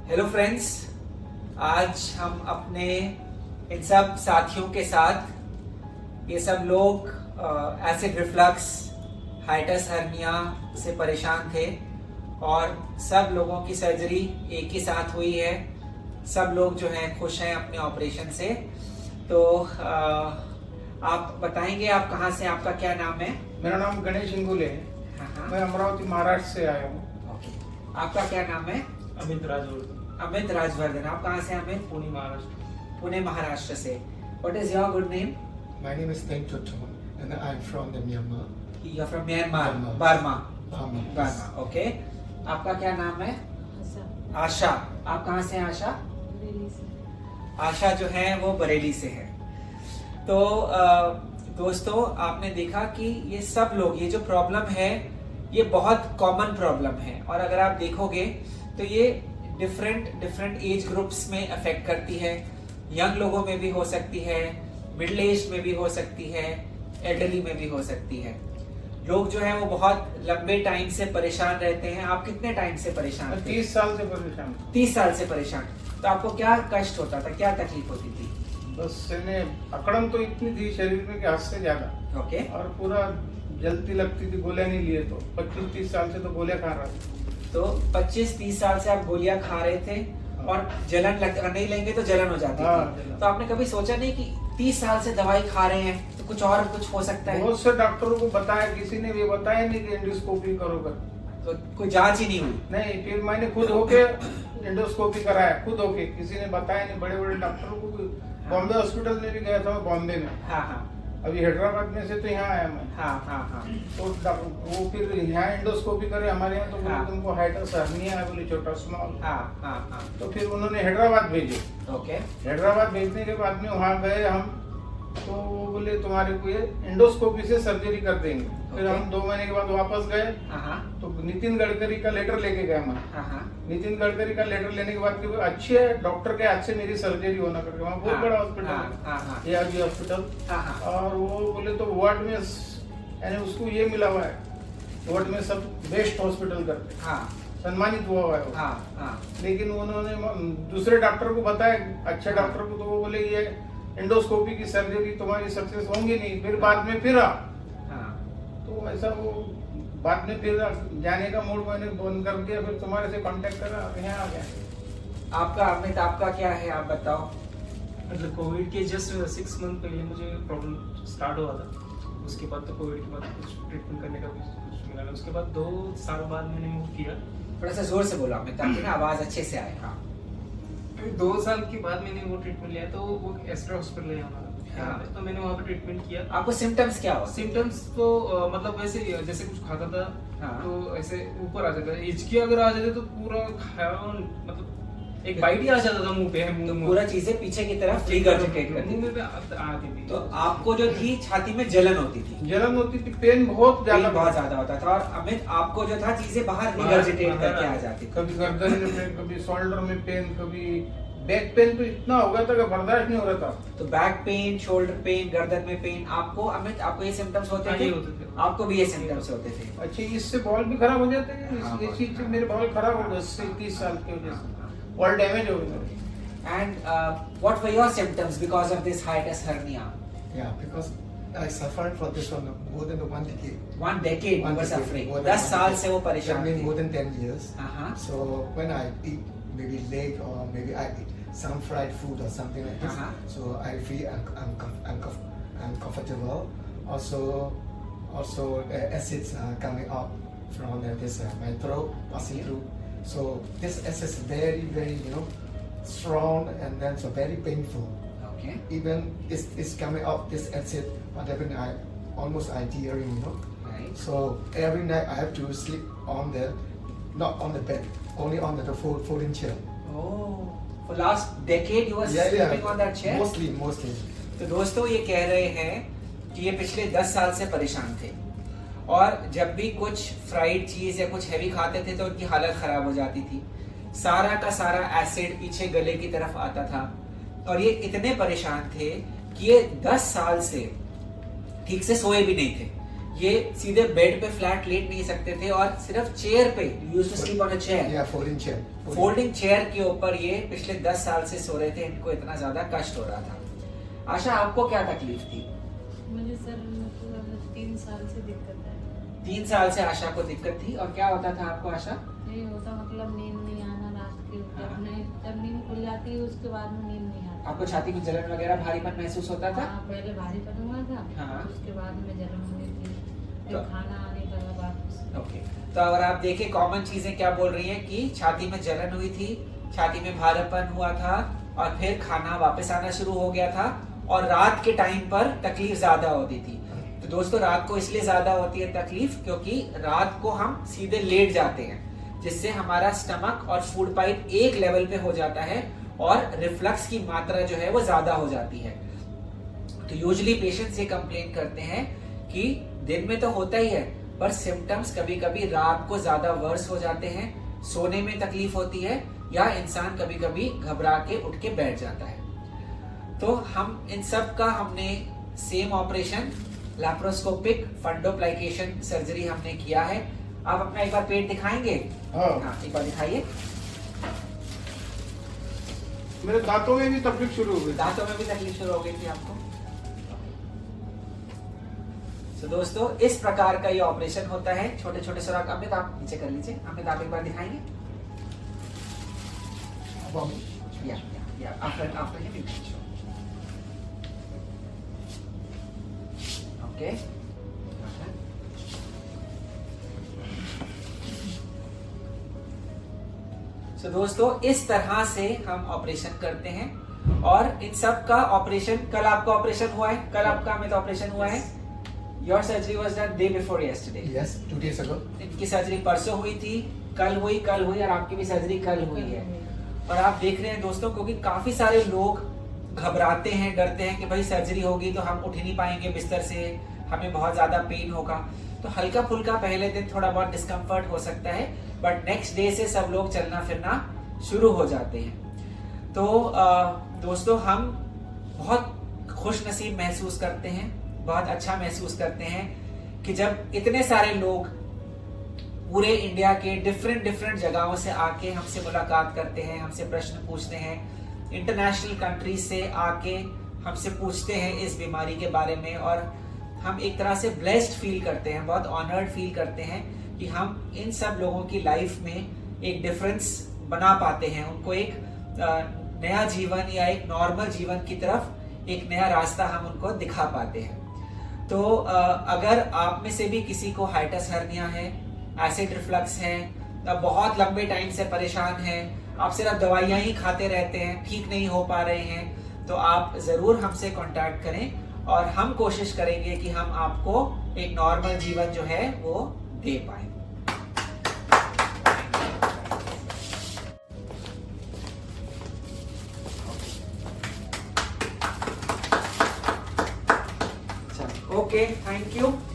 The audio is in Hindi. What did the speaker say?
हेलो फ्रेंड्स, आज हम अपने इन सब साथियों के साथ, ये सब लोग एसिड रिफ्लक्स, हाइटस हर्निया से परेशान थे और सब लोगों की सर्जरी एक ही साथ हुई है। सब लोग जो हैं खुश हैं अपने ऑपरेशन से। तो आप बताएंगे आप कहाँ से, आपका क्या नाम है? मेरा नाम गणेश इंगुले है। हाँ। मैं अमरावती महाराष्ट्र से आया हूँ। ओके, आपका क्या नाम है? अमित राजवर्धन। अमित राजवर्धन। आप कहाँ से हैं अमित? पुणे महाराष्ट्र। पुणे महाराष्ट्र से। What is your good name? My name is Teng Chochon and I'm from the Myanmar. You're from Myanmar, Burma. Burma. Burma. Burma, okay. आपका क्या नाम है? आशा। आप कहाँ से हैं आशा? आशा जो है वो बरेली से है। तो दोस्तों, आपने देखा कि ये सब लोग, ये जो प्रॉब्लम है ये बहुत कॉमन प्रॉब्लम है और अगर आप देखोगे तो ये डिफरेंट एज ग्रुप्स में अफेक्ट करती है। यंग लोगों में भी हो सकती है, मिडिल एज में भी हो सकती है, एल्डरली में भी हो सकती है। लोग जो है वो बहुत लंबे टाइम से परेशान रहते हैं। आप कितने टाइम से परेशान मैं थे? 30 साल से परेशान हूँ। 30 साल से परेशान। तो आपको क्या कष्ट होता था, क्या तकलीफ होती थी? बस अकड़न तो इतनी थी शरीर में कि हद से ज्यादा। ओके। और पूरा जलती लगती थी, गोलियां नहीं लिए तो 25-30 साल से तो गोलियां खा रहा था। तो 25-30 साल से आप गोलियां खा रहे थे और जलन अगर नहीं लेंगे तो जलन हो जाती हाँ, थी। जलन। तो आपने कभी सोचा नहीं कि 30 साल से दवाई खा रहे हैं तो कुछ और कुछ हो सकता है? बहुत से डॉक्टरों को बताया, किसी ने भी बताया नहीं कि एंडोस्कोपी करो कर। तो कोई जांच ही नहीं हुई? नहीं, फिर मैंने खुद होके एंडोस्कोपी कराया, खुद होके, किसी ने बताया नहीं। बड़े बड़े डॉक्टरों को भी, बॉम्बे हॉस्पिटल में भी गया था मैं, बॉम्बे में। हाँ। अभी हैदराबाद में से तो यहाँ आया मैं। हाँ। तो वो फिर यहाँ एंडोस्कोपी करे हमारे यहाँ, तो बोले हाँ। तुमको हाइटस हर्निया है, बोले छोटा स्मॉल। हाँ। तो फिर उन्होंने हैदराबाद भेजे। ओके। हैदराबाद भेजने के बाद में वहाँ गए हम, तो वो बोले तुम्हारे को ये एंडोस्कोपी से सर्जरी कर देंगे। फिर हम 2 महीने के बाद वापस गए, हाँ। तो नितिन गडकरी का लेटर लेके गए मैं। हाँ। नितिन गडकरी का लेटर लेने के बाद कि अच्छे डॉक्टर के हाथ से मेरी सर्जरी होना करके, वहाँ बहुत बड़ा हॉस्पिटल है, हाँ। ARG hospital. हाँ। और वो बोले तो वार्ड में, यानी उसको ये मिला हुआ है, वार्ड में सब बेस्ट हॉस्पिटल करके हाँ। सम्मानित हुआ हुआ है वो। हाँ। लेकिन उन्होंने दूसरे डॉक्टर को बताया, अच्छे डॉक्टर को, तो वो बोले ये एंडोस्कोपी की सर्जरी तुम्हारी सक्सेस होंगी नहीं। फिर बाद में फिर तो ऐसा वो बाद में फिर जाने का मूड मैंने बंद कर दिया। फिर तुम्हारे से कांटेक्ट करा, यहाँ आ गया। आपका अमित, आपका क्या है, आप बताओ। मतलब कोविड के जस्ट 6 मंथ पहले मुझे प्रॉब्लम स्टार्ट हुआ था। उसके बाद तो कोविड के बाद कुछ ट्रीटमेंट करने का भी कुछ मिला नहीं। उसके बाद 2 साल बाद मैंने मूव किया। थोड़ा सा जोर से बोलो अमित, ताकि ना आवाज अच्छे से आए। हाँ। 2 साल के बाद मैंने वो ट्रीटमेंट लिया, तो वो एस्ट्रा हॉस्पिटल है हमारा। हाँ। तो मैंने वहाँ पे ट्रीटमेंट किया। आपको सिम्टम्स क्या हो? सिम्टम्स तो मतलब वैसे जैसे कुछ खाता था, हाँ। तो ऐसे ऊपर आ जाता है। हिचकी अगर आ जाते तो पूरा मतलब एक बाइट ही आ जाता था मुंह पे। तो पूरा चीजें पीछे की तरफ रिगर्जिटेट करती मुंह थी। में आती थी। तो आपको जो थी छाती में जलन होती थी, जलन होती थी, पेन बहुत पेन ज्यादा बहुत ज्यादा होता था। और अमित, आपको जो था चीजें बाहर रिगर्जिटेट करके आ जाती थी। कभी गर्दन में पेन, कभी शोल्डर में पेन, कभी बैक पेन, तो इतना हो गया था कि बर्दाश्त नहीं हो रहा था। तो बैक पेन, शोल्डर पेन, गर्दन में पेन, आपको अमित, आपको ये सिम्टम्स होते हाँ, थे? ये होते थे। आपको भी ये सिम्टम्स होते थे? अच्छा, इससे बॉल भी खराब हो जाते हैं। हाँ, इस चीज से मेरे बॉल खराब हो गए 30 साल की वजह से, बॉल डैमेज हो गए मेरे। And what were your symptoms because of this hiatus hernia? Yeah, because I suffered for this one more than 1 decade. 1 decade you were suffering. more than 10 1 साल decade. से वो परेशान That means थे। more than 10 years. हाँ। So when I eat maybe leg or maybe I eat some fried food or something like this, so I feel uncomfortable. Also acids coming out from this my throat, passing through. So this acid is very strong, and then so very painful. Okay. Even it's coming out this acid, whatever almost I tearing, Right. So every night I have to sleep on not on the bed, only on the folding chair. Oh, for last decade you were sleeping on that chair? Mostly. तो दोस्तों, ये कह रहे हैं कि ये पिछले 10 साल से परेशान थे और जब भी कुछ फ्राइड चीज या कुछ हैवी खाते थे तो उनकी हालत खराब हो जाती थी। सारा का सारा एसिड पीछे गले की तरफ आता था और ये इतने परेशान थे कि ये 10 साल से ठीक से सोए भी नहीं थे। ये सीधे बेड पे फ्लैट लेट नहीं सकते थे और सिर्फ चेयर पे, used to sleep on a chair, Yeah, folding chair. Folding chair के ऊपर ये पिछले 10 साल से सो रहे थे। इनको इतना ज्यादा कष्ट हो रहा था। आशा, आपको क्या तकलीफ थी? मुझे सर मतलब 3 साल से दिक्कत है। 3 साल से आशा को दिक्कत थी। और क्या होता था आपको आशा? नहीं होता मतलब नींद नहीं आना रात के, जब नींद खुल जाती है उसके बाद में नींद नहीं आती। आपको छाती में जलन वगैरह भारीपन महसूस होता था? हाँ, पहले भारीपन हुआ था। हाँ। उसके बाद में जलन हुई थी, फिर तो- खाना आने लगा वापस। ओके, तो अगर आप देखें कॉमन चीजें क्या बोल रही हैं कि छाती में जलन हुई थी, छाती में भारीपन हुआ था और फिर खाना वापस आना शुरू हो गया था और रात के टाइम पर तकलीफ ज्यादा होती थी। तो दोस्तों, रात को इसलिए ज्यादा होती है तकलीफ क्योंकि रात को हम सीधे लेट जाते हैं, जिससे हमारा स्टमक और फूड पाइप एक लेवल पे हो जाता है और रिफ्लक्स की मात्रा जो है वो ज्यादा हो जाती है। तो यूजुअली पेशेंट्स ये कंप्लेन करते हैं कि दिन में तो होता ही है, पर सिम्टम्स कभी कभी रात को ज्यादा वर्स हो जाते हैं, सोने में तकलीफ होती है या इंसान कभी कभी घबरा के उठ के बैठ जाता है। तो हम इन सब का हमने सेम ऑपरेशन लैप्रोस्कोपिक फंडोप्लाइकेशन सर्जरी हमने किया है। आप अपना एक बार पेट दिखाएंगे? हाँ। एक बार दिखाइए। मेरे दांतों में भी तकलीफ शुरू हो गई। दांतों में भी तकलीफ शुरू हो गई थी आपको? तो दोस्तों, इस प्रकार का ये ऑपरेशन होता है। छोटे छोटे सुराख। अमित, आप नीचे कर लीजिए। अमित, आप एक बार दिखाएंगे? after him you can show. Okay. So दोस्तों, इस तरह से हम ऑपरेशन करते हैं और इन सब का ऑपरेशन, कल आपका ऑपरेशन हुआ है, कल आपका अमित ऑपरेशन हुआ है। Your surgery was done day before yesterday. Yes, 2 days ago. इनकी सर्जरी परसों हुई थी, कल हुई और आपकी भी सर्जरी कल हुई है। और आप देख रहे हैं दोस्तों, क्योंकि काफी सारे लोग घबराते हैं, डरते हैं कि भाई सर्जरी होगी तो हम उठ नहीं पाएंगे बिस्तर से, हमें बहुत ज्यादा पेन होगा। तो हल्का फुल्का पहले दिन थोड़ा बहुत डिस्कम्फर्ट हो सकता है, बट नेक्स्ट डे से सब लोग चलना फिरना शुरू हो जाते हैं। तो दोस्तों, हम बहुत खुश नसीब महसूस करते हैं, बहुत अच्छा महसूस करते हैं कि जब इतने सारे लोग पूरे इंडिया के डिफरेंट जगहों से आके हमसे मुलाकात करते हैं, हमसे प्रश्न पूछते हैं, इंटरनेशनल कंट्रीज से आके हमसे पूछते हैं इस बीमारी के बारे में, और हम एक तरह से ब्लेस्ड फील करते हैं, बहुत ऑनर्ड फील करते हैं कि हम इन सब लोगों की लाइफ में एक डिफरेंस बना पाते हैं, उनको एक नया जीवन या एक नॉर्मल जीवन की तरफ एक नया रास्ता हम उनको दिखा पाते हैं। तो अगर आप में से भी किसी को हाइटस हर्निया है, एसिड रिफ्लक्स है, बहुत लंबे टाइम से परेशान हैं, आप सिर्फ दवाइयां ही खाते रहते हैं, ठीक नहीं हो पा रहे हैं, तो आप जरूर हमसे कांटेक्ट करें और हम कोशिश करेंगे कि हम आपको एक नॉर्मल जीवन जो है वो दे पाए। Okay, thank you.